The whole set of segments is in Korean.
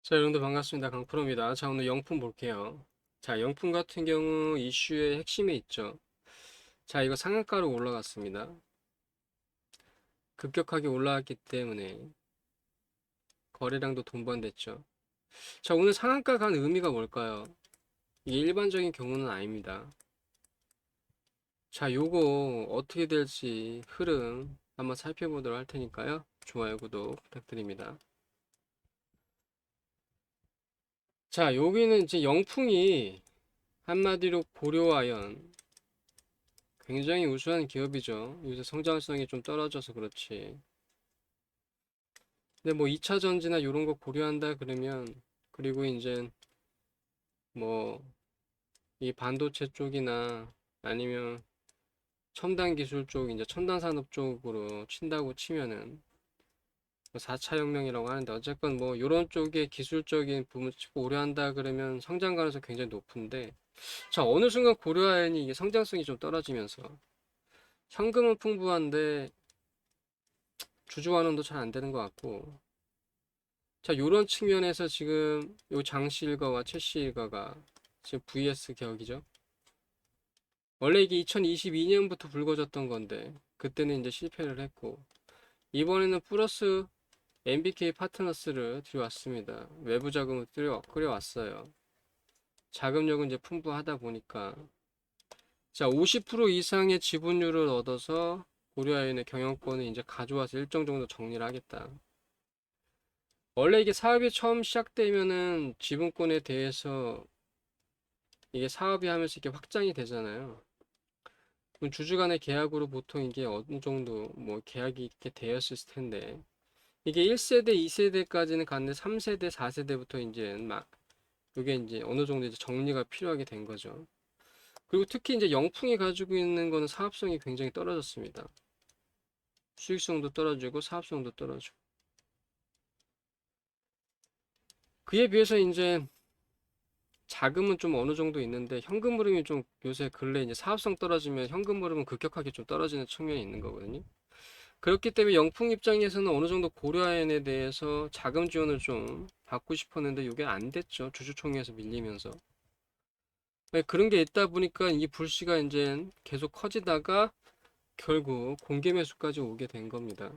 자, 여러분들 반갑습니다. 강프로입니다. 자, 오늘 영품 볼게요. 자, 영품 같은 경우 이슈의 핵심에 있죠. 자, 이거 상한가로 올라갔습니다. 급격하게 올라왔기 때문에 거래량도 돈번됐죠. 자, 오늘 상한가 간 의미가 뭘까요? 이게 일반적인 경우는 아닙니다. 자, 요거 어떻게 될지 흐름 한번 살펴보도록 할 테니까요. 좋아요, 구독 부탁드립니다. 자, 여기는 이제 영풍이 한마디로 고려아연 굉장히 우수한 기업이죠. 요새 성장성이 좀 떨어져서 그렇지. 근데 뭐 2차 전지나 이런 거 고려한다 그러면, 그리고 이제 뭐 이 반도체 쪽이나 아니면 첨단 기술 쪽, 이제 첨단 산업 쪽으로 친다고 치면은 4차 혁명이라고 하는데, 어쨌건 뭐 이런 쪽의 기술적인 부분 고려한다 그러면 성장 가능성이 굉장히 높은데, 자, 어느 순간 고려하니 이게 성장성이 좀 떨어지면서 현금은 풍부한데 주주 환원도 잘 안 되는 것 같고, 자, 요런 측면에서 지금 요 장시 일가와 최씨 일가가 지금 vs 격이죠. 원래 이게 2022년부터 불거졌던 건데 그때는 이제 실패를 했고, 이번에는 플러스 MBK 파트너스를 들여왔습니다. 외부 자금을 끌여왔어요. 자금력은 이제 풍부하다 보니까, 자, 50% 이상의 지분율을 얻어서 고려아연의 경영권을 이제 가져와서 일정 정도 정리를 하겠다. 원래 이게 사업이 처음 시작되면은 지분권에 대해서 이게 사업이 하면서 이렇게 확장이 되잖아요. 그럼 주주 간의 계약으로 보통 이게 어느 정도 뭐 계약이 이렇게 되었을 텐데, 이게 1세대, 2세대까지는 갔는데 3세대, 4세대부터 이제 막 이게 이제 어느 정도 이제 정리가 필요하게 된 거죠. 그리고 특히 이제 영풍이 가지고 있는 거는 사업성이 굉장히 떨어졌습니다. 수익성도 떨어지고 사업성도 떨어지고. 그에 비해서 이제 자금은 좀 어느 정도 있는데 현금 흐름이 좀 요새 근래 이제 사업성 떨어지면 현금 흐름은 급격하게 좀 떨어지는 측면이 있는 거거든요. 그렇기 때문에 영풍 입장에서는 어느 정도 고려아연에 대해서 자금 지원을 좀 받고 싶었는데 이게 안 됐죠. 주주총회에서 밀리면서. 네, 그런 게 있다 보니까 이 불씨가 이제 계속 커지다가 결국 공개 매수까지 오게 된 겁니다.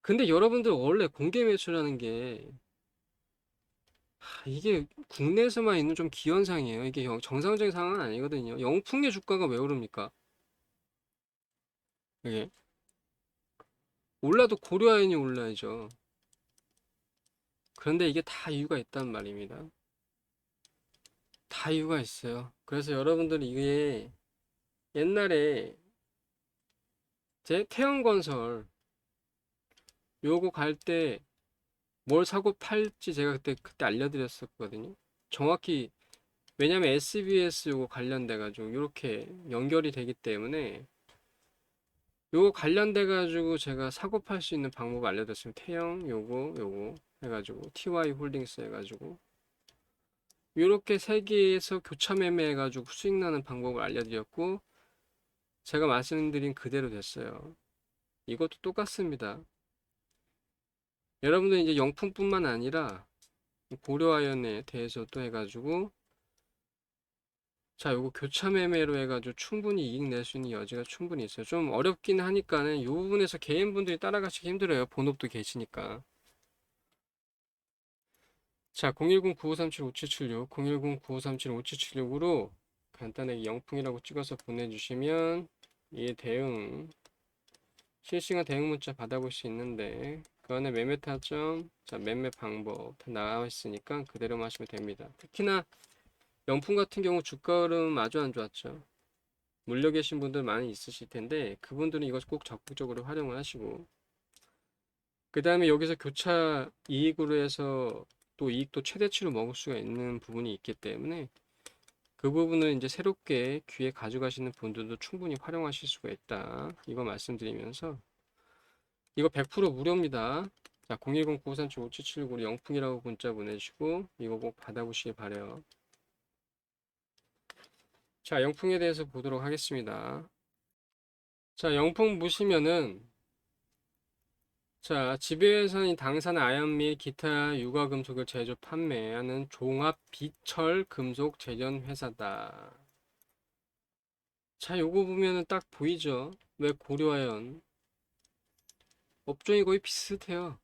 근데 여러분들 원래 공개 매수라는 게 이게 국내에서만 있는 좀 기현상이에요. 이게 정상적인 상황은 아니거든요. 영풍의 주가가 왜 오릅니까? 이게 올라도 고려아연이 올라야죠. 그런데 이게 다 이유가 있단 말입니다. 다 이유가 있어요. 그래서 여러분들이 이게 옛날에 제 태형건설 요거 갈 때 뭘 사고 팔지 제가 그때 알려드렸었거든요. 정확히, 왜냐면 SBS 요거 관련돼 가지고 이렇게 연결이 되기 때문에 요거 관련돼 가지고 제가 사고 팔 수 있는 방법 알려드렸어요. 태형 요거 해가지고 TY 홀딩스 해가지고 요렇게 세 개에서 교차 매매 해가지고 수익 나는 방법을 알려드렸고, 제가 말씀드린 그대로 됐어요. 이것도 똑같습니다. 여러분들 이제 영품뿐만 아니라 고려아연에 대해서도 해가지고, 자, 요거 교차 매매로 해가지고 충분히 이익 낼 수 있는 여지가 충분히 있어요. 좀 어렵긴 하니까는 이 부분에서 개인분들이 따라가시기 힘들어요. 본업도 계시니까. 자, 010-9537-5776, 010-9537-5776으로 간단하게 영풍이라고 찍어서 보내주시면 이 대응, 실시간 대응 문자 받아볼 수 있는데, 그 안에 매매 타점, 자, 매매 방법 다 나와 있으니까 그대로만 하시면 됩니다. 특히나 영풍 같은 경우 주가 흐름 아주 안 좋았죠. 물려 계신 분들 많이 있으실 텐데 그분들은 이것 꼭 적극적으로 활용을 하시고, 그 다음에 여기서 교차 이익으로 해서 또 이익도 최대치로 먹을 수가 있는 부분이 있기 때문에 그 부분을 이제 새롭게 귀에 가져가시는 분들도 충분히 활용하실 수가 있다, 이거 말씀드리면서, 이거 100% 무료입니다. 자, 010-9537-5779로 영풍이라고 문자 보내주시고 이거 꼭 받아보시길 바래요. 자, 영풍에 대해서 보도록 하겠습니다. 자, 영풍 보시면은 자, 지배회사는 당산 아연 및 기타 유가금속을 제조 판매하는 종합 비철 금속 제련 회사다. 자, 요거 보면은 딱 보이죠? 왜 고려아연? 업종이 거의 비슷해요.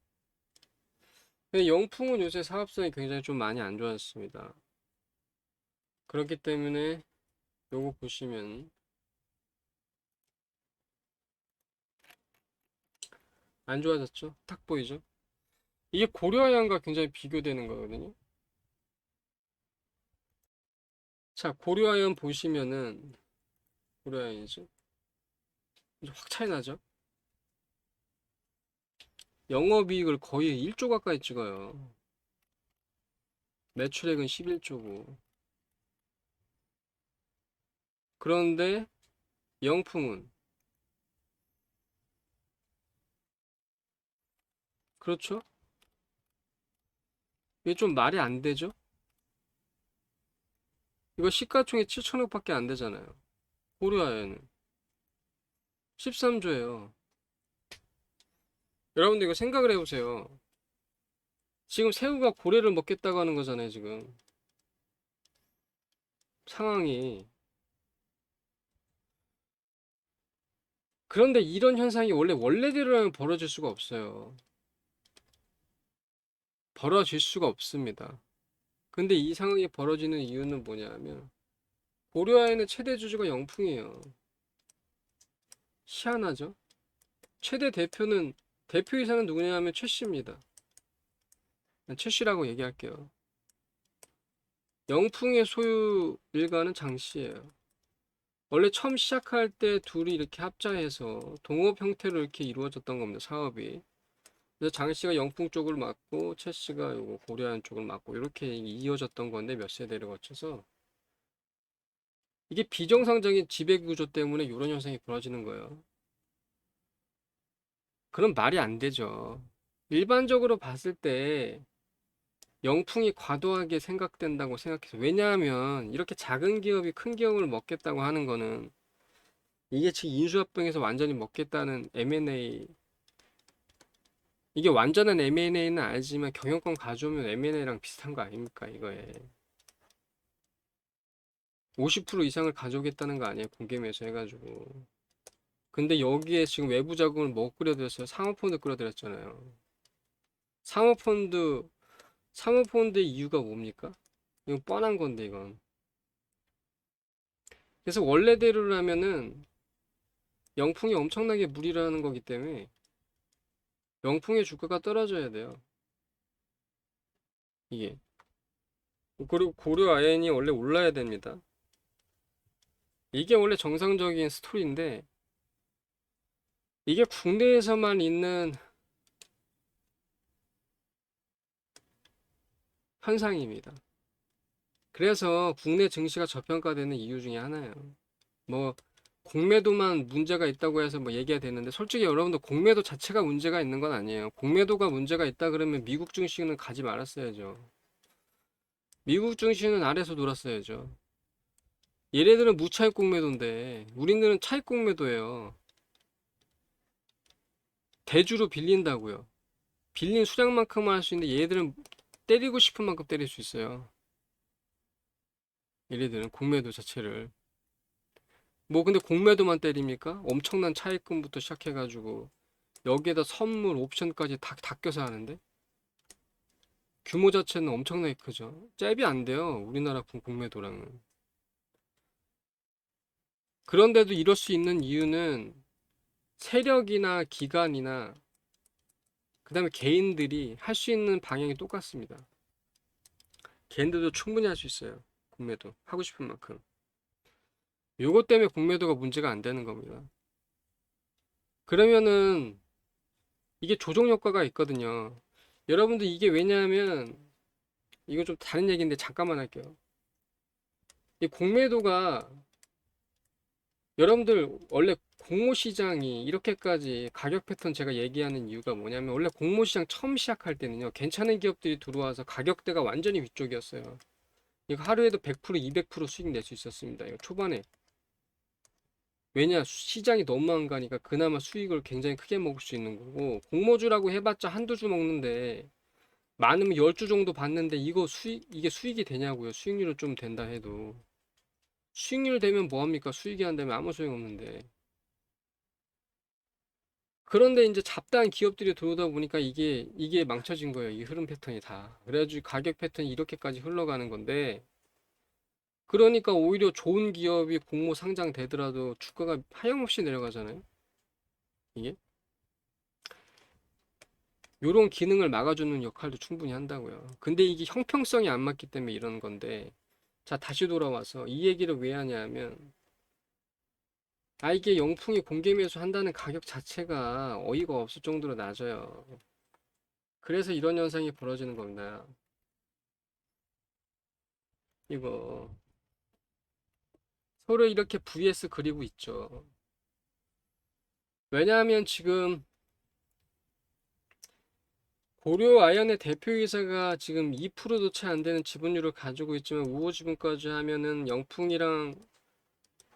근데 영풍은 요새 사업성이 굉장히 좀 많이 안 좋았습니다. 그렇기 때문에 요거 보시면 안 좋아졌죠? 딱 보이죠? 이게 고려아연과 굉장히 비교되는 거거든요. 자, 고려아연 보시면은 고려아연이죠? 이제 확 차이 나죠? 영업이익을 거의 1조 가까이 찍어요. 매출액은 11조고. 그런데 영풍은 그렇죠? 이게 좀 말이 안 되죠? 이거 시가총액 7천억밖에 안 되잖아요. 고려아연은 13조예요. 여러분들 이거 생각을 해보세요. 지금 새우가 고래를 먹겠다고 하는 거잖아요, 지금. 상황이. 그런데 이런 현상이 원래대로라면 벌어질 수가 없어요. 벌어질 수가 없습니다. 근데 이 상황이 벌어지는 이유는 뭐냐면 고려아연의 최대 주주가 영풍이에요. 희한하죠? 최대 대표이사는 누구냐 하면 최 씨입니다. 최 씨라고 얘기할게요. 영풍의 소유 일가는 장 씨예요. 원래 처음 시작할 때 둘이 이렇게 합작해서 동업 형태로 이렇게 이루어졌던 겁니다. 사업이. 그래서 장 씨가 영풍 쪽을 맡고 최 씨가 요거 고려안 쪽을 맡고 이렇게 이어졌던 건데 몇 세대를 거쳐서 이게 비정상적인 지배 구조 때문에 이런 현상이 벌어지는 거예요. 그럼 말이 안 되죠. 일반적으로 봤을 때 영풍이 과도하게 생각된다고 생각해서 왜냐하면 이렇게 작은 기업이 큰 기업을 먹겠다고 하는 거는 이게 지금 인수합병에서 완전히 먹겠다는 M&A 이게 완전한 M&A는 아니지만 경영권 가져오면 M&A랑 비슷한 거 아닙니까 이거에 50% 이상을 가져오겠다는 거 아니에요 공개매수 해가지고 근데 여기에 지금 외부 자금을 뭐 끌어들였어요 사모펀드 끌어들였잖아요 사모펀드 사모펀드의 이유가 뭡니까 이건 뻔한 건데 이건 그래서 원래대로라면은 영풍이 엄청나게 무리라는 거기 때문에 영풍의 주가가 떨어져야 돼요. 이게. 그리고 고려 아연이 원래 올라야 됩니다. 이게 원래 정상적인 스토리인데 이게 국내에서만 있는 현상입니다. 그래서 국내 증시가 저평가되는 이유 중에 하나예요. 뭐 공매도만 문제가 있다고 해서 뭐 얘기가 되는데 솔직히 여러분들 공매도 자체가 문제가 있는 건 아니에요. 공매도가 문제가 있다 그러면 미국 증시는 가지 말았어야죠. 미국 증시는 아래서 놀았어야죠. 얘네들은 무차익 공매도인데 우리는 차익 공매도예요. 대주로 빌린다고요. 빌린 수량만큼만 할 수 있는데 얘네들은 때리고 싶은 만큼 때릴 수 있어요. 얘네들은 공매도 자체를. 뭐 근데 공매도만 때립니까? 엄청난 차익금부터 시작해가지고 여기에다 선물, 옵션까지 다 껴서 하는데 규모 자체는 엄청나게 크죠. 잽이 안 돼요. 우리나라 공매도랑은. 그런데도 이럴 수 있는 이유는 세력이나 기관이나 그 다음에 개인들이 할 수 있는 방향이 똑같습니다. 개인들도 충분히 할 수 있어요. 공매도. 하고 싶은 만큼. 요것 때문에 공매도가 문제가 안 되는 겁니다. 그러면은 이게 조정 효과가 있거든요. 여러분들 이게 왜냐하면 이거 좀 다른 얘기인데 잠깐만 할게요. 이 공매도가 여러분들 원래 공모시장이 이렇게까지 가격 패턴 제가 얘기하는 이유가 뭐냐면 원래 공모시장 처음 시작할 때는요 괜찮은 기업들이 들어와서 가격대가 완전히 위쪽이었어요. 이거 하루에도 100% 200% 수익 낼 수 있었습니다. 이거 초반에 왜냐, 시장이 너무 안 가니까 그나마 수익을 굉장히 크게 먹을 수 있는 거고, 공모주라고 해봤자 한두 주 먹는데, 많으면 10주 정도 받는데, 이게 수익이 되냐고요. 수익률은 좀 된다 해도. 수익률 되면 뭐합니까? 수익이 안 되면 아무 소용 없는데. 그런데 이제 잡다한 기업들이 들어오다 보니까 이게 망쳐진 거예요. 이 흐름 패턴이 다. 그래가지고 가격 패턴이 이렇게까지 흘러가는 건데, 그러니까 오히려 좋은 기업이 공모 상장되더라도 주가가 하염없이 내려가잖아요. 이게. 요런 기능을 막아주는 역할도 충분히 한다고요. 근데 이게 형평성이 안 맞기 때문에 이런 건데, 자, 다시 돌아와서 이 얘기를 왜 하냐면, 이게 영풍이 공개 매수한다는 가격 자체가 어이가 없을 정도로 낮아요. 그래서 이런 현상이 벌어지는 겁니다. 이거 서로 이렇게 vs 그리고 있죠. 왜냐하면 지금 고려아연의 대표이사가 지금 2%도 채 안 되는 지분율을 가지고 있지만 우호지분까지 하면은 영풍이랑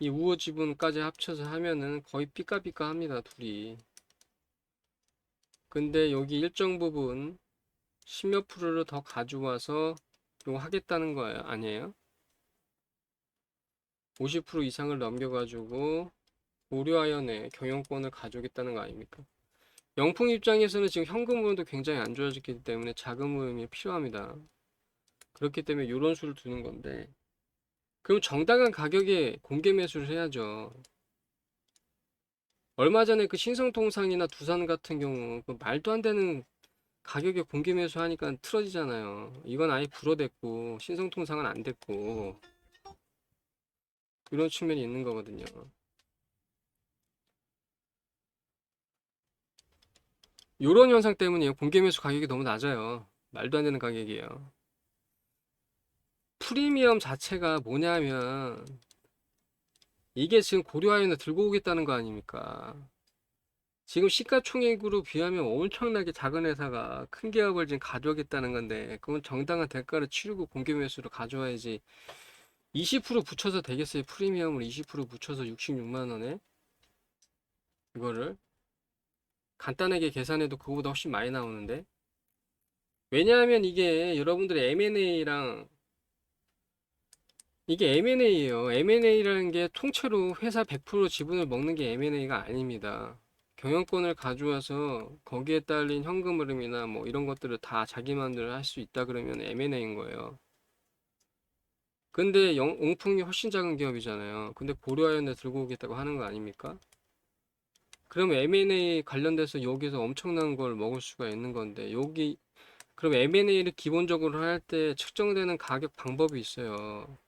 이 우호지분까지 합쳐서 하면은 거의 삐까삐까 합니다, 둘이. 근데 여기 일정 부분 10몇 프로를 더 가져와서 이거 하겠다는 거예요, 아니에요? 50% 이상을 넘겨가지고 고려아연의 경영권을 가져오겠다는 거 아닙니까? 영풍 입장에서는 지금 현금 흐름도 굉장히 안 좋아졌기 때문에 자금 흐름이 필요합니다. 그렇기 때문에 이런 수를 두는 건데, 그럼 정당한 가격에 공개 매수를 해야죠. 얼마 전에 그 신성통상이나 두산 같은 경우 그 말도 안 되는 가격에 공개 매수하니까 틀어지잖아요. 이건 아예 불어댔고 신성통상은 안 됐고 이런 측면이 있는 거거든요. 이런 현상 때문에 공개 매수 가격이 너무 낮아요. 말도 안 되는 가격이에요. 프리미엄 자체가 뭐냐면 이게 지금 고려아연을 들고 오겠다는 거 아닙니까? 지금 시가총액으로 비하면 엄청나게 작은 회사가 큰 기업을 지금 가져오겠다는 건데 그건 정당한 대가를 치르고 공개 매수로 가져와야지. 20% 붙여서 되겠어요? 프리미엄을 20% 붙여서 66만 원에 이거를 간단하게 계산해도 그거보다 훨씬 많이 나오는데, 왜냐하면 이게 여러분들의 M&A랑 이게 M&A예요. M&A라는 게 통째로 회사 100% 지분을 먹는 게 M&A가 아닙니다. 경영권을 가져와서 거기에 딸린 현금 흐름이나 뭐 이런 것들을 다 자기 마음대로 할 수 있다 그러면 M&A인 거예요. 근데 옹풍이 훨씬 작은 기업이잖아요. 근데 고려아연에 들고 오겠다고 하는 거 아닙니까? 그럼 M&A 관련돼서 여기서 엄청난 걸 먹을 수가 있는 건데 그럼 M&A를 기본적으로 할 때 측정되는 가격 방법이 있어요.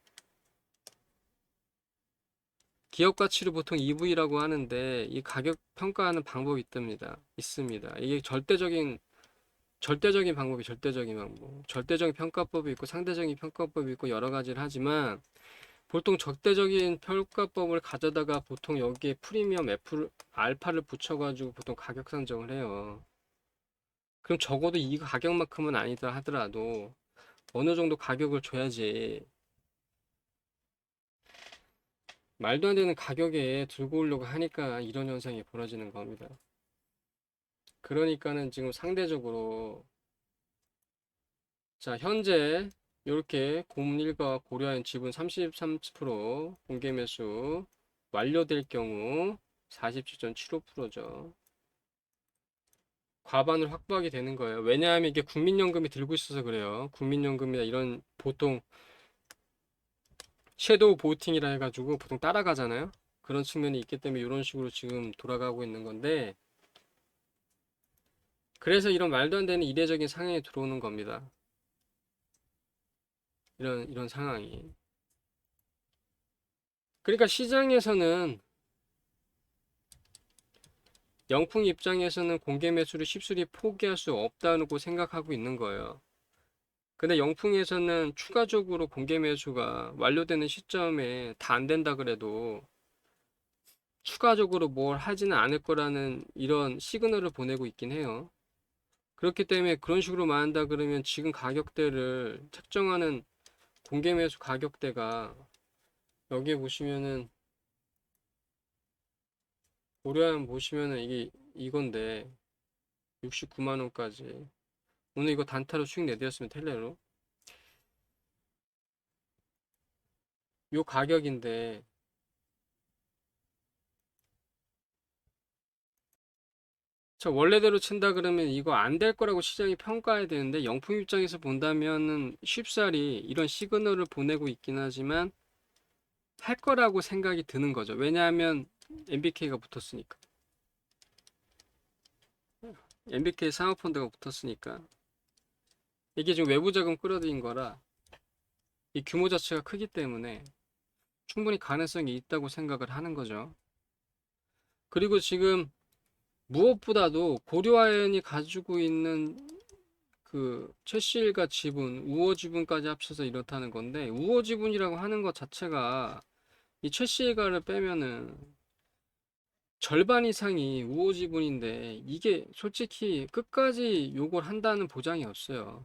기업 가치를 보통 EV라고 하는데 이 가격 평가하는 방법이 있습니다. 이게 절대적인 방법이 절대적인 방법. 절대적인 평가법이 있고 상대적인 평가법이 있고 여러 가지를 하지만 보통 절대적인 평가법을 가져다가 보통 여기에 프리미엄 알파를 붙여가지고 보통 가격 산정을 해요. 그럼 적어도 이 가격만큼은 아니다 하더라도 어느 정도 가격을 줘야지. 말도 안 되는 가격에 들고 오려고 하니까 이런 현상이 벌어지는 겁니다. 그러니까는 지금 상대적으로, 자, 현재 이렇게 고문일가 고려한 지분 33% 공개 매수 완료될 경우 47.75%죠. 과반을 확보하게 되는 거예요. 왜냐하면 이게 국민연금이 들고 있어서 그래요. 국민연금이나 이런 보통 섀도우 보팅이라 해가지고 보통 따라가잖아요. 그런 측면이 있기 때문에 이런 식으로 지금 돌아가고 있는 건데, 그래서 이런 말도 안 되는 이례적인 상황이 들어오는 겁니다. 이런 상황이. 그러니까 시장에서는 영풍 입장에서는 공개 매수를 쉽수리 포기할 수 없다고 생각하고 있는 거예요. 근데 영풍에서는 추가적으로 공개 매수가 완료되는 시점에 다 안 된다 그래도 추가적으로 뭘 하지는 않을 거라는 이런 시그널을 보내고 있긴 해요. 그렇기 때문에 그런 식으로 말한다 그러면 지금 가격대를 책정하는 공개 매수 가격대가 여기에 보시면은 고려한 보시면은 이게 이건데 69만 원까지 오늘 이거 단타로 수익 내드렸으면 텔레로 요 가격인데 자 원래대로 친다 그러면 이거 안 될 거라고 시장이 평가해야 되는데 영품 입장에서 본다면은 쉽사리 이런 시그널을 보내고 있긴 하지만 할 거라고 생각이 드는 거죠. 왜냐하면 MBK가 붙었으니까. MBK 상업펀드가 붙었으니까. 이게 지금 외부 자금 끌어들인 거라 이 규모 자체가 크기 때문에 충분히 가능성이 있다고 생각을 하는 거죠. 그리고 지금 무엇보다도 고려아연이 가지고 있는 그 최씨일가 지분, 우호 지분까지 합쳐서 이렇다는 건데 우호 지분이라고 하는 것 자체가 이 최씨일가를 빼면은 절반 이상이 우호 지분인데 이게 솔직히 끝까지 요걸 한다는 보장이 없어요.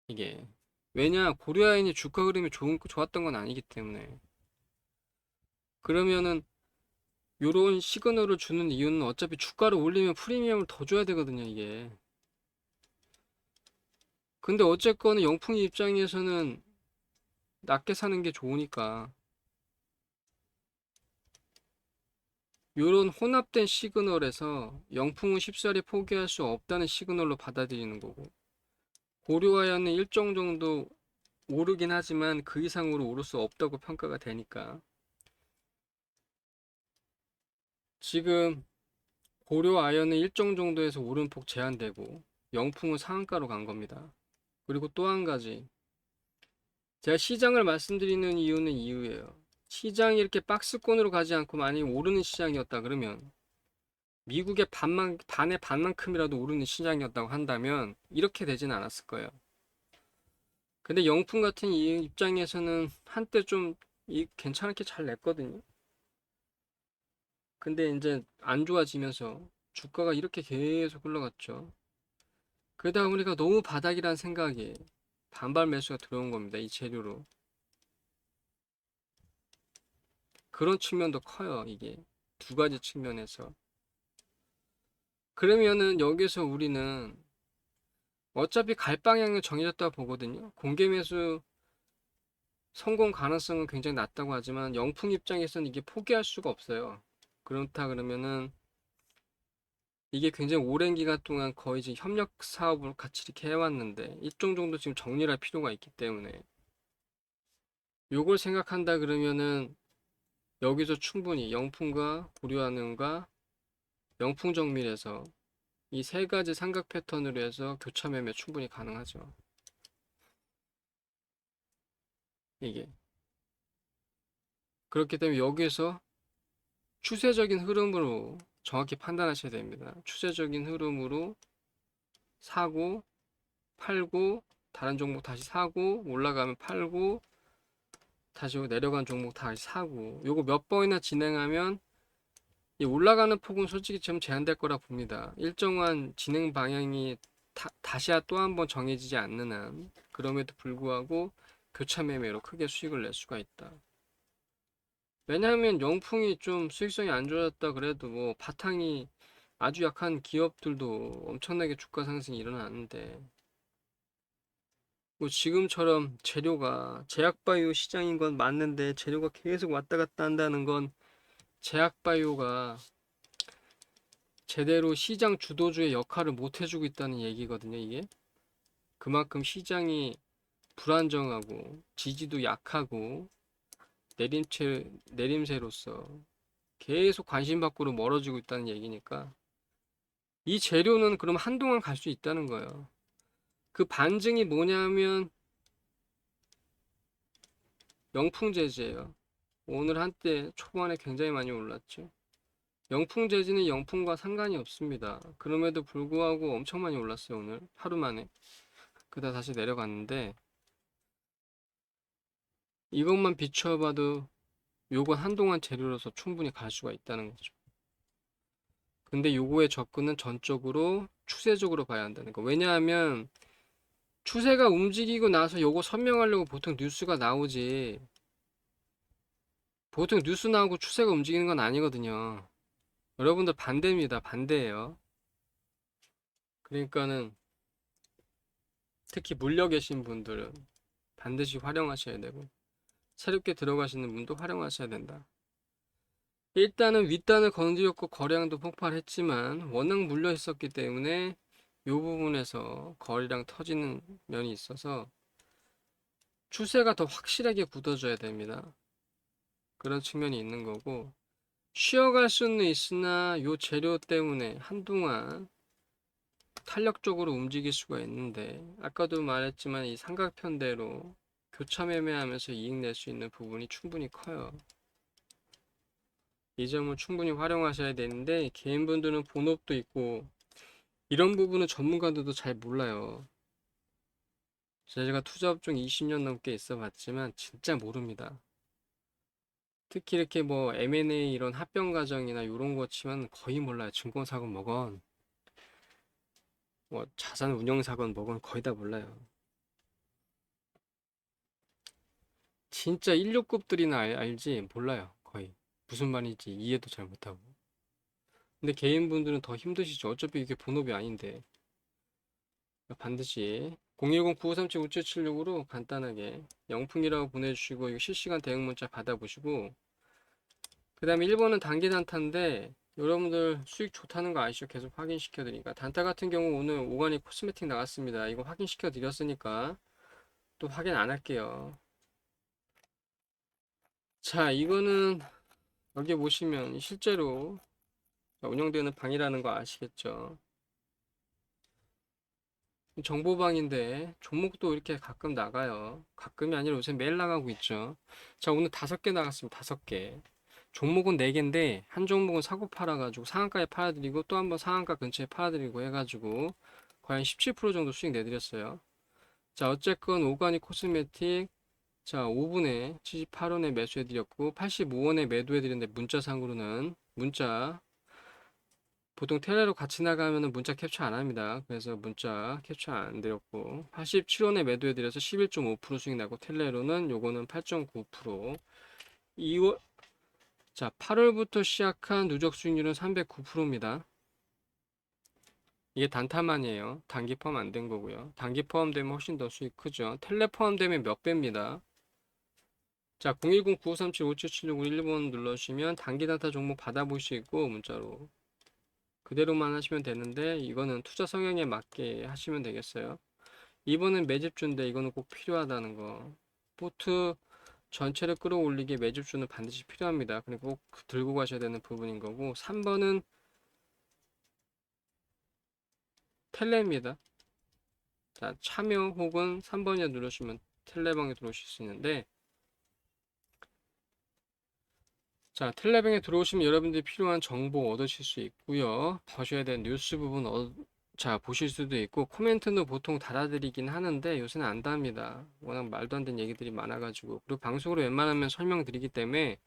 이게 왜냐 고려아연이 주가 흐름이 좋았던 건 아니기 때문에 그러면은 요런 시그널을 주는 이유는 어차피 주가를 올리면 프리미엄을 더 줘야 되거든요 이게. 근데 어쨌거나 영풍이 입장에서는 낮게 사는 게 좋으니까 요런 혼합된 시그널에서 영풍은 쉽사리 포기할 수 없다는 시그널로 받아들이는 거고 고려아연은 일정 정도 오르긴 하지만 그 이상으로 오를 수 없다고 평가가 되니까 지금 고려아연은 일정 정도에서 오름폭 제한되고 영풍은 상한가로 간 겁니다. 그리고 또 한 가지 제가 시장을 말씀드리는 이유는 이유예요. 시장이 이렇게 박스권으로 가지 않고 만약에 오르는 시장이었다 그러면 미국의 반의 반만큼이라도 오르는 시장이었다고 한다면 이렇게 되진 않았을 거예요. 근데 영풍 같은 이 입장에서는 한때 좀 괜찮게 잘 냈거든요. 근데 이제 안 좋아지면서 주가가 이렇게 계속 흘러갔죠. 그러다 보니까 너무 바닥이란 생각에 반발 매수가 들어온 겁니다. 이 재료로. 그런 측면도 커요. 이게 두 가지 측면에서. 그러면은 여기서 우리는 어차피 갈 방향은 정해졌다고 보거든요. 공개 매수 성공 가능성은 굉장히 낮다고 하지만 영풍 입장에서는 이게 포기할 수가 없어요. 그렇다 그러면은 이게 굉장히 오랜 기간 동안 거의 지금 협력 사업을 같이 이렇게 해왔는데 일정 정도 지금 정리를 할 필요가 있기 때문에 요걸 생각한다 그러면은 여기서 충분히 영풍과 고려한은과 영풍 정밀에서 이 세 가지 삼각 패턴으로 해서 교차 매매 충분히 가능하죠. 이게 그렇기 때문에 여기에서 추세적인 흐름으로 정확히 판단하셔야 됩니다. 추세적인 흐름으로 사고 팔고 다른 종목 다시 사고 올라가면 팔고 다시 내려간 종목 다시 사고 요거 몇 번이나 진행하면 이 올라가는 폭은 솔직히 좀 제한될 거라 봅니다. 일정한 진행 방향이 다시야 또 한 번 정해지지 않는 한 그럼에도 불구하고 교차 매매로 크게 수익을 낼 수가 있다. 왜냐하면 영풍이 좀 수익성이 안 좋았다 그래도 뭐 바탕이 아주 약한 기업들도 엄청나게 주가 상승이 일어났는데 뭐 지금처럼 재료가 제약바이오 시장인 건 맞는데 재료가 계속 왔다 갔다 한다는 건 제약바이오가 제대로 시장 주도주의 역할을 못 해주고 있다는 얘기거든요, 이게. 그만큼 시장이 불안정하고 지지도 약하고 내림세로서 계속 관심 밖으로 멀어지고 있다는 얘기니까 이 재료는 그럼 한동안 갈 수 있다는 거예요. 그 반증이 뭐냐면 영풍재지예요. 오늘 한때 초반에 굉장히 많이 올랐죠. 영풍재지는 영풍과 상관이 없습니다. 그럼에도 불구하고 엄청 많이 올랐어요, 오늘. 하루 만에. 그러다 다시 내려갔는데 이것만 비춰봐도 요건 한동안 재료로서 충분히 갈 수가 있다는 거죠. 근데 요거의 접근은 전적으로 추세적으로 봐야 한다는 거. 왜냐하면 추세가 움직이고 나서 요거 설명하려고 보통 뉴스가 나오지. 보통 뉴스 나오고 추세가 움직이는 건 아니거든요. 여러분들 반대입니다. 반대예요. 그러니까는 특히 물려 계신 분들은 반드시 활용하셔야 되고 새롭게 들어가시는 분도 활용하셔야 된다. 일단은 윗단을 건드렸고 거래량도 폭발했지만 워낙 물려 있었기 때문에 이 부분에서 거래량 터지는 면이 있어서 추세가 더 확실하게 굳어져야 됩니다. 그런 측면이 있는 거고 쉬어갈 수는 있으나 요 재료 때문에 한동안 탄력적으로 움직일 수가 있는데 아까도 말했지만 이 삼각편대로 교차 매매하면서 이익 낼 수 있는 부분이 충분히 커요. 이 점을 충분히 활용하셔야 되는데 개인분들은 본업도 있고 이런 부분은 전문가들도 잘 몰라요. 제가 투자업종 20년 넘게 있어 봤지만 진짜 모릅니다. 특히 이렇게 뭐 M&A 이런 합병 과정이나 이런 거 치면 거의 몰라요. 증권사건 뭐건 뭐 자산 운용사건 뭐건 거의 다 몰라요. 진짜 16급들이나 알지 몰라요. 거의 무슨 말인지 이해도 잘 못하고. 근데 개인분들은 더 힘드시죠. 어차피 이게 본업이 아닌데 반드시 010-9537-5776으로 간단하게 영풍이라고 보내주시고 이거 실시간 대응 문자 받아보시고 그 다음에 1번은 단기 단타인데 여러분들 수익 좋다는 거 아시죠? 계속 확인시켜 드리니까 단타 같은 경우 오늘 오가닉 코스메틱 나왔습니다. 이거 확인시켜 드렸으니까 또 확인 안 할게요. 자, 이거는 여기 보시면 실제로 운영되는 방이라는 거 아시겠죠? 정보방인데 종목도 이렇게 가끔 나가요. 가끔이 아니라 요새 매일 나가고 있죠. 자, 오늘 5개 나갔습니다. 5개. 종목은 4개인데 한 종목은 사고 팔아가지고 상한가에 팔아드리고 또 한번 상한가 근처에 팔아드리고 해가지고 거의 한 17% 정도 수익 내드렸어요. 자, 어쨌건 오가닉 코스메틱 자, 5분에 78원에 매수해드렸고 85원에 매도해드렸는데 문자상으로는 문자 보통 텔레로 같이 나가면은 문자 캡처 안 합니다. 그래서 문자 캡처 안 드렸고 87원에 매도해드려서 11.5% 수익 나고 텔레로는 요거는 8.9% 2월 자 8월부터 시작한 누적 수익률은 309%입니다. 이게 단타만이에요. 단기 포함 안 된 거고요. 단기 포함되면 훨씬 더 수익 크죠. 텔레 포함되면 몇 배입니다. 자 010-9537-5776 1번 눌러주시면 단기 단타 종목 받아볼 수 있고 문자로 그대로만 하시면 되는데 이거는 투자 성향에 맞게 하시면 되겠어요. 2번은 매집주인데 이거는 꼭 필요하다는 거. 포트 전체를 끌어올리기에 매집주는 반드시 필요합니다. 그리고 꼭 들고 가셔야 되는 부분인 거고 3번은 텔레입니다. 자, 참여 혹은 3번이라 누르시면 텔레방에 들어오실 수 있는데 자, 텔레방에 들어오시면 여러분들이 필요한 정보 얻으실 수 있고요. 보셔야 되는 뉴스 부분 자, 보실 수도 있고 코멘트는 보통 달아드리긴 하는데 요새는 안 답니다. 워낙 말도 안 되는 얘기들이 많아가지고 그리고 방송으로 웬만하면 설명드리기 때문에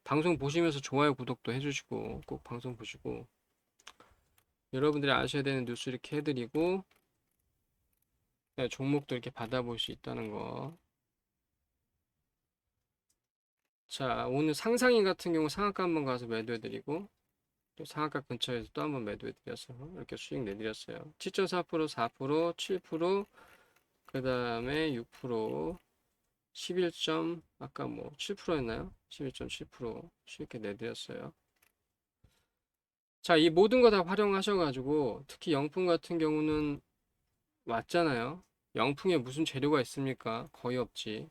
방송 보시면서 좋아요, 구독도 해주시고 꼭 방송 보시고 여러분들이 아셔야 되는 뉴스 이렇게 해드리고 네, 종목도 이렇게 받아볼 수 있다는 거. 자, 오늘 상상인 같은 경우 상한가 한번 가서 매도해드리고 또 상한가 근처에서 또 한번 매도해드려서 이렇게 수익 내드렸어요. 7.4%, 4%, 7%, 그 다음에 6%, 11. 아까 뭐 7%였나요? 11.7% 수익 내드렸어요. 자, 이 모든 거 다 활용하셔가지고 특히 영풍 같은 경우는 왔잖아요. 영풍에 무슨 재료가 있습니까? 거의 없지.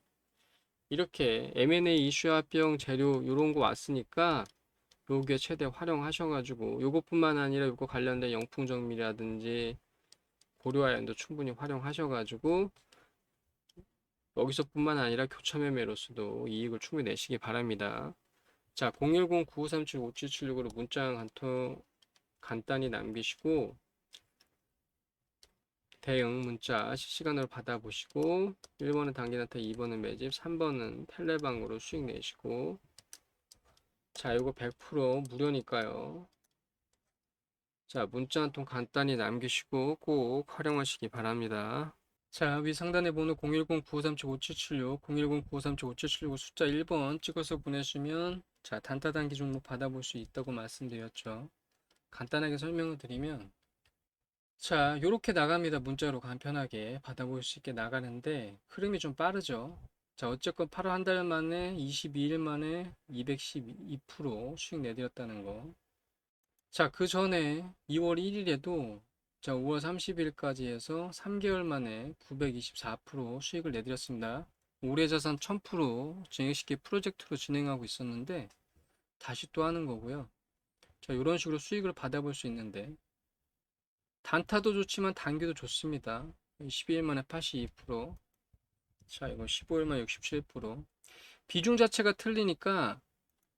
이렇게 M&A 이슈 합병 재료 요런 거 왔으니까 요게 최대 활용하셔가지고 요것뿐만 아니라 요거 관련된 영풍 정밀이라든지 고려아연도 충분히 활용하셔가지고 여기서뿐만 아니라 교차매매로서도 이익을 충분히 내시기 바랍니다. 자, 010-9537-5776으로 문자 한 통 간단히 남기시고 대응 문자 실시간으로 받아보시고 1번은 단기단타, 2번은 매집, 3번은 텔레방으로 수익 내시고 자, 이거 100% 무료니까요. 자, 문자 한 통 간단히 남기시고 꼭 활용하시기 바랍니다. 자, 위 상단에 번호 010-9537-5776, 010-9537-5776 숫자 1번 찍어서 보내시면 자, 단타 단기 종목 받아볼 수 있다고 말씀드렸죠. 간단하게 설명을 드리면, 자, 요렇게 나갑니다. 문자로 간편하게 받아볼 수 있게 나가는데, 흐름이 좀 빠르죠. 자, 어쨌건 8월 한 달 만에 22일 만에 212% 수익 내드렸다는 거. 자, 그 전에 2월 1일에도 자, 5월 30일까지 해서 3개월 만에 924% 수익을 내드렸습니다. 올해 자산 1000% 증액시키 프로젝트로 진행하고 있었는데 다시 또 하는 거고요. 자, 이런 식으로 수익을 받아볼 수 있는데 단타도 좋지만 단기도 좋습니다. 12일 만에 82%. 자, 이거 15일 만에 67%. 비중 자체가 틀리니까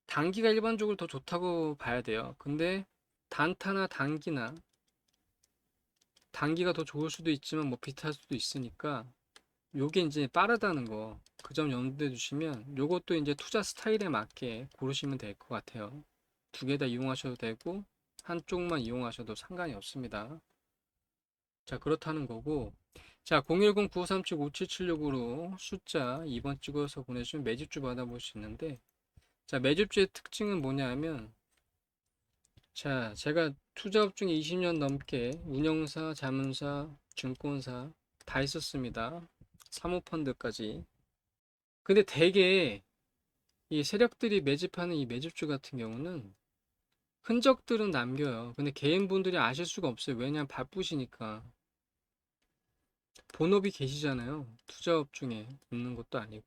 단기가 일반적으로 더 좋다고 봐야 돼요. 근데 단타나 단기가 더 좋을 수도 있지만 뭐 비슷할 수도 있으니까 요게 이제 빠르다는 거 그 점 염두에 두시면 요것도 이제 투자 스타일에 맞게 고르시면 될 것 같아요. 두 개 다 이용하셔도 되고 한쪽만 이용하셔도 상관이 없습니다. 자, 그렇다는 거고, 자, 010-9537-5776으로 숫자 2번 찍어서 보내주시면 매집주 받아볼 수 있는데, 자, 매집주의 특징은 뭐냐 하면, 자, 제가 투자업 중에 20년 넘게 운영사, 자문사, 증권사 다 있었습니다. 사모펀드까지. 근데 대개 이 세력들이 매집하는 이 매집주 같은 경우는 흔적들은 남겨요. 근데 개인분들이 아실 수가 없어요. 왜냐면 바쁘시니까. 본업이 계시잖아요. 투자업 중에 없는 것도 아니고.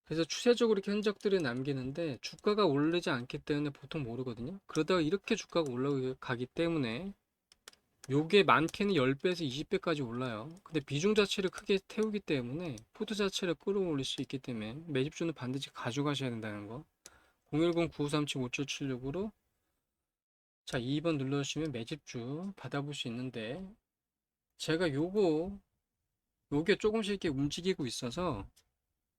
그래서 추세적으로 이렇게 흔적들을 남기는데 주가가 오르지 않기 때문에 보통 모르거든요. 그러다가 이렇게 주가가 올라가기 때문에 요게 많게는 10배에서 20배까지 올라요. 근데 비중 자체를 크게 태우기 때문에 포트 자체를 끌어올릴 수 있기 때문에 매집주는 반드시 가져가셔야 된다는 거. 010-9537-5776으로 자, 2번 눌러주시면 매집주 받아볼 수 있는데 제가 요게 조금씩 이렇게 움직이고 있어서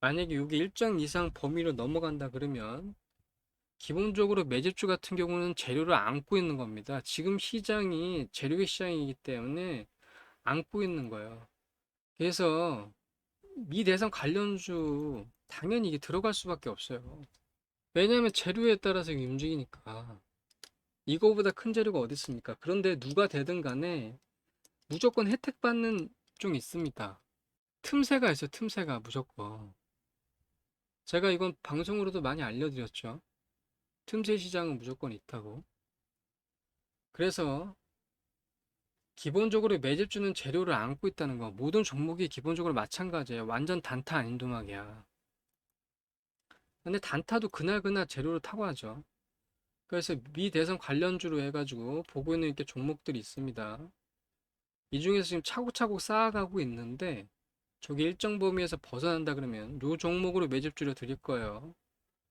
만약에 요게 일정 이상 범위를 넘어간다 그러면 기본적으로 매집주 같은 경우는 재료를 안고 있는 겁니다. 지금 시장이 재료의 시장이기 때문에 안고 있는 거예요. 그래서 미 대선 관련주 당연히 이게 들어갈 수밖에 없어요. 왜냐하면 재료에 따라서 이게 움직이니까. 이거보다 큰 재료가 어디 있습니까? 그런데 누가 되든 간에 무조건 혜택 받는 쪽 있습니다. 틈새가 있어요. 틈새가 무조건. 제가 이건 방송으로도 많이 알려드렸죠. 틈새 시장은 무조건 있다고. 그래서 기본적으로 매집주는 재료를 안고 있다는 거. 모든 종목이 기본적으로 마찬가지예요. 완전 단타 아닌 도막이야. 근데 단타도 그날그날 재료를 타고 하죠. 그래서 미 대선 관련주로 해가지고 보고 있는 이렇게 종목들이 있습니다. 이 중에서 지금 차곡차곡 쌓아가고 있는데 저게 일정 범위에서 벗어난다 그러면 요 종목으로 매집주를 드릴 거예요.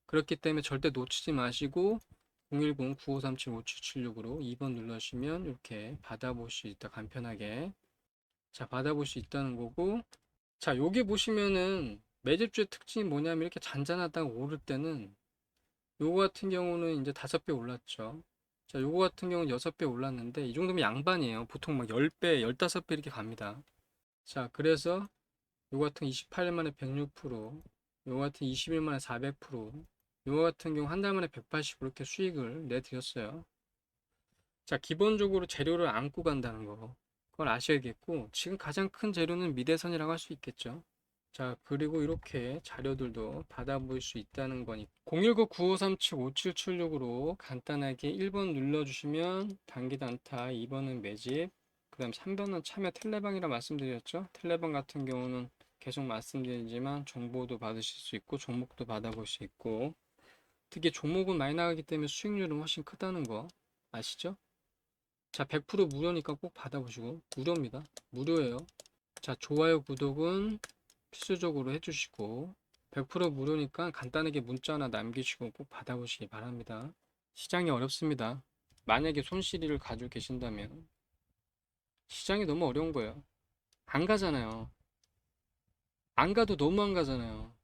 그렇기 때문에 절대 놓치지 마시고 010-9537-5776으로 2번 눌러주시면 이렇게 받아볼 수 있다. 간편하게. 자, 받아볼 수 있다는 거고. 자, 여기 보시면은 매집주의 특징이 뭐냐면 이렇게 잔잔하다가 오를 때는 요거 같은 경우는 이제 5배 올랐죠. 자, 요거 같은 경우는 6배 올랐는데 이 정도면 양반이에요. 보통 막 10배, 15배 이렇게 갑니다. 자, 그래서 요거 같은 28일 만에 106%, 요거 같은 20일 만에 400%, 요거 같은 경우 한 달 만에 180% 이렇게 수익을 내드렸어요. 자, 기본적으로 재료를 안고 간다는 거. 그걸 아셔야겠고, 지금 가장 큰 재료는 미대선이라고 할 수 있겠죠. 자, 그리고 이렇게 자료들도 받아볼 수 있다는 거니까. 010-9537-5776으로 간단하게 1번 눌러주시면 단기 단타, 2번은 매집, 그 다음 3번은 참여 텔레방이라 말씀드렸죠. 텔레방 같은 경우는 계속 말씀드리지만 정보도 받으실 수 있고 종목도 받아볼 수 있고 특히 종목은 많이 나가기 때문에 수익률은 훨씬 크다는 거 아시죠? 자, 100% 무료니까 꼭 받아보시고 무료입니다. 무료예요. 자, 좋아요, 구독은 필수적으로 해주시고 100% 무료니까 간단하게 문자 하나 남기시고 꼭 받아보시기 바랍니다. 시장이 어렵습니다. 만약에 손실을 가지고 계신다면 시장이 너무 어려운 거예요. 안 가잖아요. 안 가도 너무 안 가잖아요.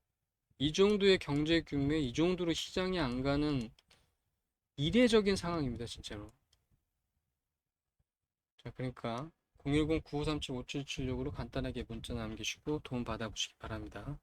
이 정도의 경제 규모에 이 정도로 시장이 안 가는 이례적인 상황입니다, 진짜로. 자, 그러니까 010-9537-5776으로 간단하게 문자 남기시고 도움 받아보시기 바랍니다.